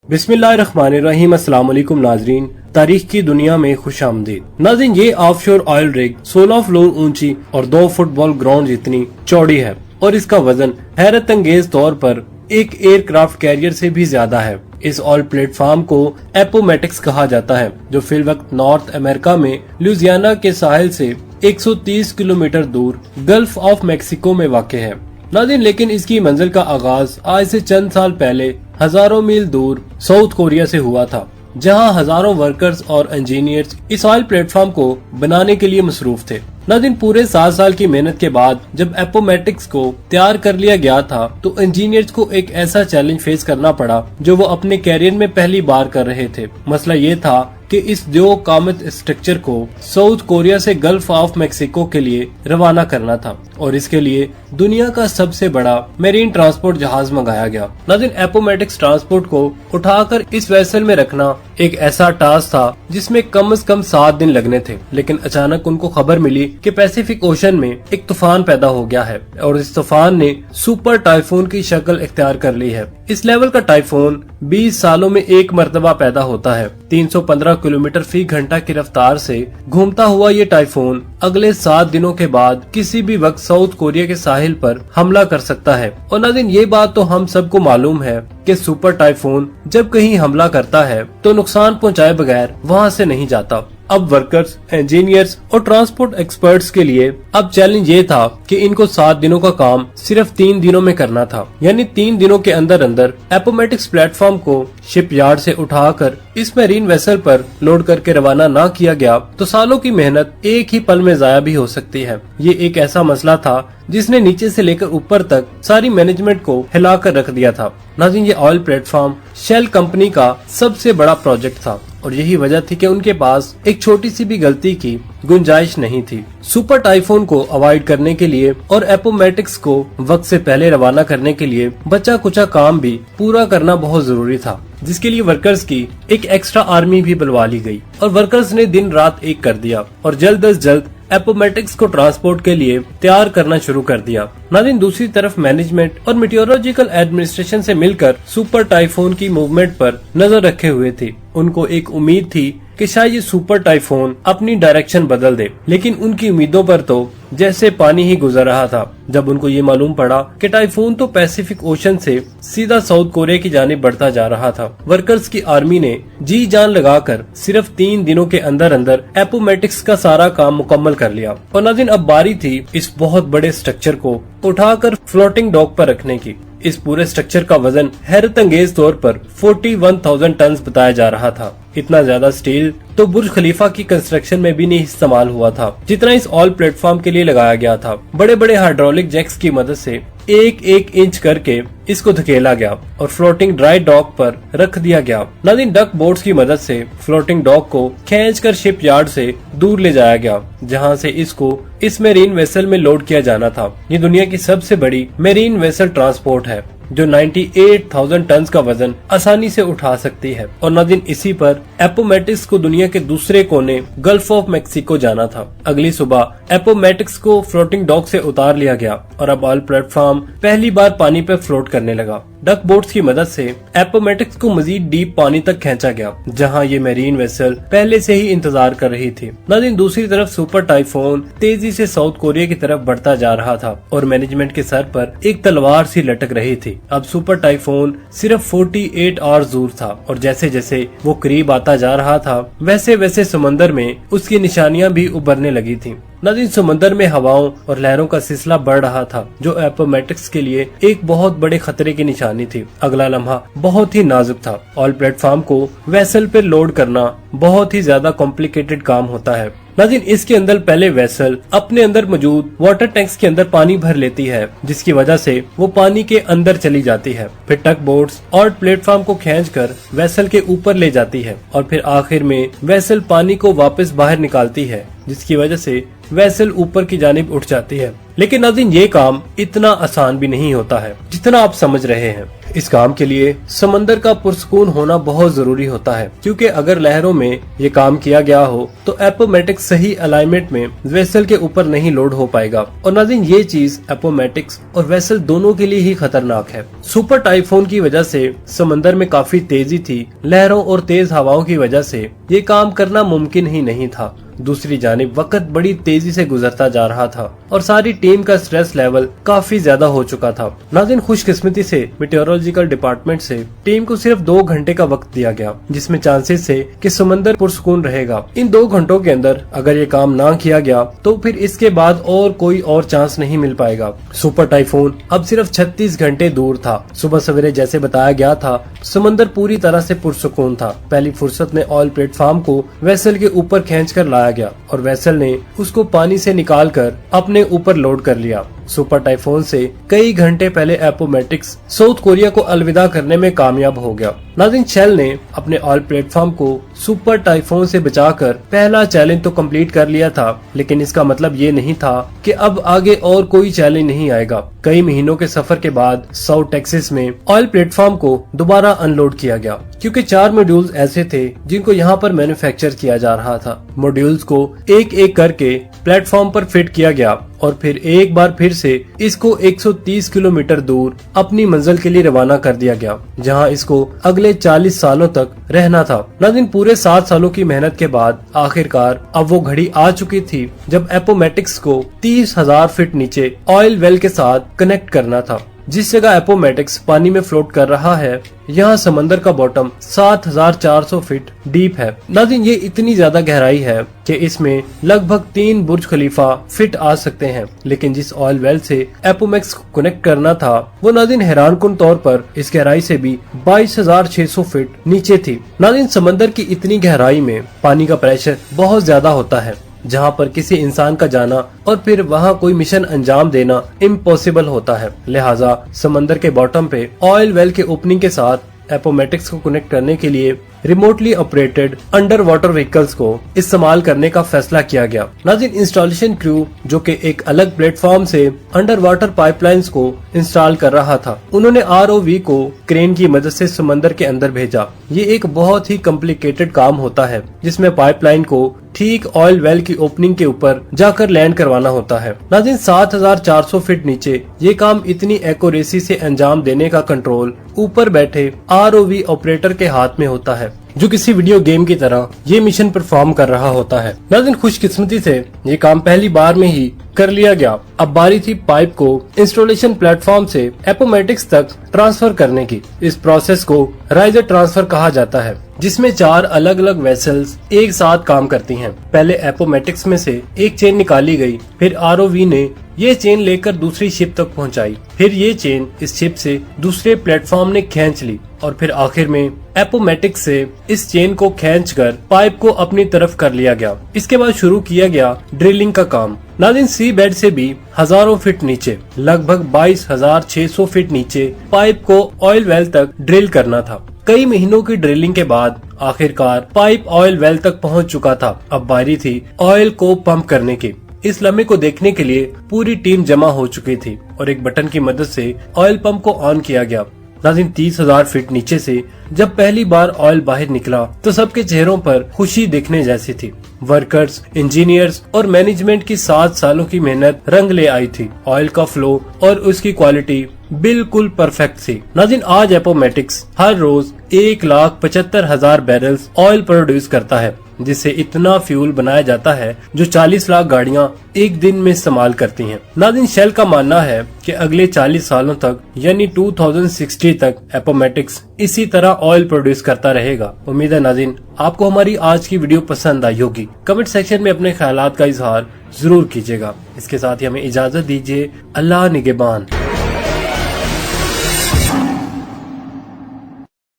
बिस्मिल्लाहिर्रहमानिर्रहीम। अस्सलाम वालेकुम नाजरीन, तारीख की दुनिया में खुश आमदीद। नाज़रीन, ये ऑफशोर ऑयल रिग 16 फ्लोर ऊंची और 2 फुटबॉल ग्राउंड जितनी चौड़ी है और इसका वजन हैरत अंगेज तौर पर एक एयरक्राफ्ट कैरियर से भी ज्यादा है। इस ऑयल प्लेटफॉर्म को एपोमेटिक्स कहा जाता है, जो फिल वक्त नॉर्थ अमेरिका में लुइसियाना के साहिल से 130 किलोमीटर दूर गल्फ ऑफ मैक्सिको में वाक़ है। नाज़रीन, लेकिन इसकी मंजिल का आगाज आज से चंद साल पहले हजारों मील दूर साउथ कोरिया से हुआ था, जहां हजारों वर्कर्स और इंजीनियर्स इस ऑयल प्लेटफॉर्म को बनाने के लिए मसरूफ थे। नाज़रीन, पूरे 7 साल की मेहनत के बाद जब एपोमेटिक्स को तैयार कर लिया गया था तो इंजीनियर्स को एक ऐसा चैलेंज फेस करना पड़ा जो वो अपने कैरियर में पहली बार कर रहे थे। मसला ये था कि इस 2 कामत स्ट्रक्चर को साउथ कोरिया से गल्फ ऑफ मैक्सिको के लिए रवाना करना था और इसके लिए दुनिया का सबसे बड़ा मेरीन ट्रांसपोर्ट जहाज मंगाया गया। नाज़रीन, एपोमेटिक्स ट्रांसपोर्ट को उठाकर इस वेसल में रखना एक ऐसा टास्क था जिसमें कम से कम 7 दिन लगने थे, लेकिन अचानक उनको खबर मिली कि पैसिफिक ओशन में एक तूफान पैदा हो गया है और इस तूफान ने सुपर टाइफून की शक्ल इख्तियार कर ली है। इस लेवल का टाइफून 20 सालों में एक मर्तबा पैदा होता है। 315 किलोमीटर फी घंटा की रफ्तार से घूमता हुआ ये टाइफून अगले 7 दिनों के बाद किसी भी वक्त साउथ कोरिया के साहिल पर हमला कर सकता है। और नाज़रीन, ये बात तो हम सबको मालूम है कि सुपर टाइफून जब कहीं हमला करता है तो नुकसान पहुंचाए बगैर वहां से नहीं जाता। अब वर्कर्स, इंजीनियर्स और ट्रांसपोर्ट एक्सपर्ट्स के लिए अब चैलेंज ये था कि इनको 7 दिनों का काम सिर्फ 3 दिनों में करना था। यानी 3 दिनों के अंदर अंदर एपोमेटिक्स प्लेटफॉर्म को शिप यार्ड से उठाकर इस मेरीन वेसल पर लोड करके रवाना ना किया गया तो सालों की मेहनत एक ही पल में जाया भी हो सकती है। ये एक ऐसा मसला था जिसने नीचे से लेकर ऊपर तक सारी मैनेजमेंट को हिलाकर रख दिया था। नाज़रीन, ये ऑयल प्लेटफॉर्म शेल कंपनी का सबसे बड़ा प्रोजेक्ट था और यही वजह थी कि उनके पास एक छोटी सी भी गलती की गुंजाइश नहीं थी। सुपर टाइफून को अवॉइड करने के लिए और एपोमेटिक्स को वक्त से पहले रवाना करने के लिए बचा कुचा काम भी पूरा करना बहुत जरूरी था, जिसके लिए वर्कर्स की एक एक्स्ट्रा आर्मी भी बुलवा ली गई और वर्कर्स ने दिन रात एक कर दिया और जल्द अज जल्द एपोमेटिक्स को ट्रांसपोर्ट के लिए तैयार करना शुरू कर दिया। नाज़रीन, दूसरी तरफ मैनेजमेंट और मेटियोरोलॉजिकल एडमिनिस्ट्रेशन से मिलकर सुपर टाइफून की मूवमेंट पर नजर रखे हुए थे। उनको एक उम्मीद थी कि शायद ये सुपर टाइफून अपनी डायरेक्शन बदल दे, लेकिन उनकी उम्मीदों पर तो जैसे पानी ही गुजर रहा था जब उनको ये मालूम पड़ा कि टाइफून तो पैसिफिक ओशन से सीधा साउथ कोरिया की जानिब बढ़ता जा रहा था। वर्कर्स की आर्मी ने जी जान लगाकर सिर्फ 3 दिनों के अंदर अंदर एपोमेटिक्स का सारा काम मुकम्मल कर लिया और नाज़रीन, अब बारी थी इस बहुत बड़े स्ट्रक्चर को उठाकर फ्लोटिंग डॉक पर रखने की। इस पूरे स्ट्रक्चर का वजन हैरत अंगेज तौर पर 41,000 टन बताया जा रहा था। इतना ज्यादा स्टील तो बुर्ज खलीफा की कंस्ट्रक्शन में भी नहीं इस्तेमाल हुआ था जितना इस ऑयल प्लेटफॉर्म के लिए लगाया गया था। बड़े बड़े हाइड्रोलिक जैक्स की मदद से एक इंच करके इसको धकेला गया और फ्लोटिंग ड्राई डॉक पर रख दिया गया। नाज़रीन, डक बोट्स की मदद से फ्लोटिंग डॉक को खींचकर शिप यार्ड से दूर ले जाया गया, जहां से इसको इस मेरीन वेसल में लोड किया जाना था। ये दुनिया की सबसे बड़ी मेरीन वेसल ट्रांसपोर्ट है जो 98,000 टन का वजन आसानी से उठा सकती है। और नाज़रीन, इसी पर एपोमेटिक्स को दुनिया के दूसरे कोने गल्फ ऑफ मैक्सिको जाना था। अगली सुबह एपोमेटिक्स को फ्लोटिंग डॉक से उतार लिया गया और अब ऑयल प्लेटफॉर्म पहली बार पानी पर फ्लोट करने लगा। डक बोट्स की मदद से एपोमेटिक्स को मजीद डीप पानी तक खींचा गया, जहां ये मेरीन वेसल पहले से ही इंतजार कर रही थी। नाज़रीन, दूसरी तरफ सुपर टाइफून तेजी से साउथ कोरिया की तरफ बढ़ता जा रहा था और मैनेजमेंट के सर पर एक तलवार सी लटक रही थी। अब सुपर टाइफून सिर्फ 48 आवर्स दूर था और जैसे जैसे वो करीब आता जा रहा था वैसे वैसे समंदर में उसकी निशानियां भी उभरने लगी थी। नाज़रीन, समंदर में हवाओं और लहरों का सिलसिला बढ़ रहा था जो एपोमेटिक्स के लिए एक बहुत बड़े खतरे की निशानी थी। अगला लम्हा बहुत ही नाजुक था। ऑयल प्लेटफॉर्म को वेसल पे लोड करना बहुत ही ज्यादा कॉम्प्लिकेटेड काम होता है। नाज़रीन, इसके अंदर पहले वेसल अपने अंदर मौजूद वाटर टैंक्स के अंदर पानी भर लेती है, जिसकी वजह से वो पानी के अंदर चली जाती है। फिर टक बोट्स और प्लेटफॉर्म को खींचकर वेसल के ऊपर ले जाती है और फिर आखिर में वेसल पानी को वापस बाहर निकालती है, जिसकी वजह से वेसल ऊपर की जानिब उठ जाती है। लेकिन नाज़रीन ये काम इतना आसान भी नहीं होता है जितना आप समझ रहे हैं। इस काम के लिए समंदर का पुरसकून होना बहुत जरूरी होता है, क्योंकि अगर लहरों में ये काम किया गया हो तो एपोमेटिक्स सही अलाइनमेंट में वेसल के ऊपर नहीं लोड हो पाएगा। और नाज़रीन ये चीज एपोमेटिक्स और वेसल दोनों के लिए ही खतरनाक है। सुपर टाइफून की वजह से समंदर में काफी तेजी थी। लहरों और तेज हवाओं की वजह से ये काम करना मुमकिन ही नहीं था। दूसरी जानिब वक्त बड़ी तेजी से गुजरता जा रहा था और सारी टीम का स्ट्रेस लेवल काफी ज्यादा हो चुका था। नाज़रीन खुशकिस्मती से मेटेरोलॉजिकल डिपार्टमेंट से टीम को सिर्फ 2 घंटे का वक्त दिया गया, जिसमें चांसेस है कि समंदर पुरसकून रहेगा। इन 2 घंटों के अंदर अगर ये काम ना किया गया तो फिर इसके बाद और कोई और चांस नहीं मिल पाएगा। सुपर टाइफून अब सिर्फ 36 घंटे दूर था। सुबह सवेरे जैसे बताया गया था, समंदर पूरी तरह से पुरसकून था। पहली फुर्सत में ऑयल प्लेटफॉर्म को वेसल के ऊपर खींच कर लाया गया और वेसल ने उसको पानी से निकालकर अपने ऊपर लोड कर लिया। सुपर टाइफून से कई घंटे पहले एपोमेटिक्स साउथ कोरिया को अलविदा करने में कामयाब हो गया। नाज़रीन शेल ने अपने ऑयल प्लेटफॉर्म को सुपर टाइफून से बचाकर पहला चैलेंज तो कंप्लीट कर लिया था, लेकिन इसका मतलब ये नहीं था कि अब आगे और कोई चैलेंज नहीं आएगा। कई महीनों के सफर के बाद साउथ टेक्सास में ऑयल प्लेटफॉर्म को दोबारा अनलोड किया गया, क्योंकि 4 मॉड्यूल्स ऐसे थे जिनको यहाँ पर मैन्युफैक्चर किया जा रहा था। मॉड्यूल्स को एक एक करके प्लेटफॉर्म पर फिट किया गया और फिर एक बार फिर से इसको 130 किलोमीटर दूर अपनी मंजिल के लिए रवाना कर दिया गया, जहां इसको अगले 40 सालों तक रहना था। नाज़रीन पूरे 7 सालों की मेहनत के बाद आखिरकार अब वो घड़ी आ चुकी थी जब एपोमेटिक्स को 30,000 फीट नीचे ऑयल वेल के साथ कनेक्ट करना था। जिस जगह एपोमेटिक्स पानी में फ्लोट कर रहा है, यहाँ समंदर का बॉटम 7,400 फीट डीप है। नाज़रीन ये इतनी ज्यादा गहराई है कि इसमें लगभग 3 बुर्ज खलीफा फिट आ सकते हैं। लेकिन जिस ऑयल वेल से एपोमेक्स को कनेक्ट करना था, वो नाज़रीन हैरानकुन तौर पर इस गहराई से भी 22,600 फीट नीचे थी। नाज़रीन समंदर की इतनी गहराई में पानी का प्रेशर बहुत ज्यादा होता है, जहाँ पर किसी इंसान का जाना और फिर वहाँ कोई मिशन अंजाम देना इम्पॉसिबल होता है। लिहाजा समंदर के बॉटम पे ऑयल वेल के ओपनिंग के साथ एपोमेटिक्स को कनेक्ट करने के लिए remotely operated under water vehicles को इस्तेमाल करने का फैसला किया गया। नाज़रीन इंस्टॉलेशन क्रू जो कि एक अलग प्लेटफॉर्म से अंडर वाटर पाइपलाइंस को इंस्टॉल कर रहा था, उन्होंने ROV को क्रेन की मदद से समंदर के अंदर भेजा। ये एक बहुत ही कॉम्प्लिकेटेड काम होता है, जिसमें पाइपलाइन को ठीक ऑयल वेल की ओपनिंग के ऊपर जाकर लैंड करवाना होता है। नाज़रीन 7,400 फीट नीचे ये काम इतनी एक्यूरेसी से अंजाम देने का कंट्रोल ऊपर बैठे ROV ऑपरेटर के हाथ में होता है, जो किसी वीडियो गेम की तरह ये मिशन परफॉर्म कर रहा होता है। नाज़रीन खुशकिस्मती से ये काम पहली बार में ही कर लिया गया। अब बारी थी पाइप को इंस्टॉलेशन प्लेटफॉर्म से एपोमेटिक्स तक ट्रांसफर करने की। इस प्रोसेस को राइजर ट्रांसफर कहा जाता है, जिसमें 4 अलग अलग वेसल्स एक साथ काम करती हैं। पहले एपोमेटिक्स में से एक चेन निकाली गई, फिर ROV ने ये चेन लेकर दूसरी शिप तक पहुंचाई, फिर ये चेन इस शिप से दूसरे प्लेटफॉर्म ने खींच ली और फिर आखिर में एपोमेटिक्स से इस चेन को खींचकर पाइप को अपनी तरफ कर लिया गया। इसके बाद शुरू किया गया ड्रिलिंग का काम। नाज़रीन सी बेड से भी हजारों फीट नीचे, लगभग 22,600 फीट नीचे पाइप को ऑयल वेल तक ड्रिल करना था। कई महीनों की ड्रिलिंग के बाद आखिरकार पाइप ऑयल वेल तक पहुंच चुका था। अब बारी थी ऑयल को पंप करने की। इस लम्हे को देखने के लिए पूरी टीम जमा हो चुकी थी और एक बटन की मदद से ऑयल पंप को ऑन किया गया। नाज़रीन 30,000 फीट नीचे से जब पहली बार ऑयल बाहर निकला तो सबके चेहरों पर खुशी दिखने जैसी थी। वर्कर्स, इंजीनियर्स और मैनेजमेंट की 7 सालों की मेहनत रंग ले आई थी। ऑयल का फ्लो और उसकी क्वालिटी बिल्कुल परफेक्ट थी। नाज़रीन आज एपोमेटिक्स हर रोज 1,75,000 बैरल्स ऑयल प्रोड्यूस करता है, जिससे इतना फ्यूल बनाया जाता है जो 40 लाख गाड़ियां एक दिन में इस्तेमाल करती हैं। नाज़रीन शेल का मानना है कि अगले 40 सालों तक यानी 2060 तक एपोमेटिक्स इसी तरह ऑयल प्रोड्यूस करता रहेगा। उम्मीद है नाज़रीन आपको हमारी आज की वीडियो पसंद आई होगी। कमेंट सेक्शन में अपने ख्यालात का इजहार जरूर कीजिएगा। इसके साथ ही हमें इजाजत दीजिए। अल्लाह निगहबान।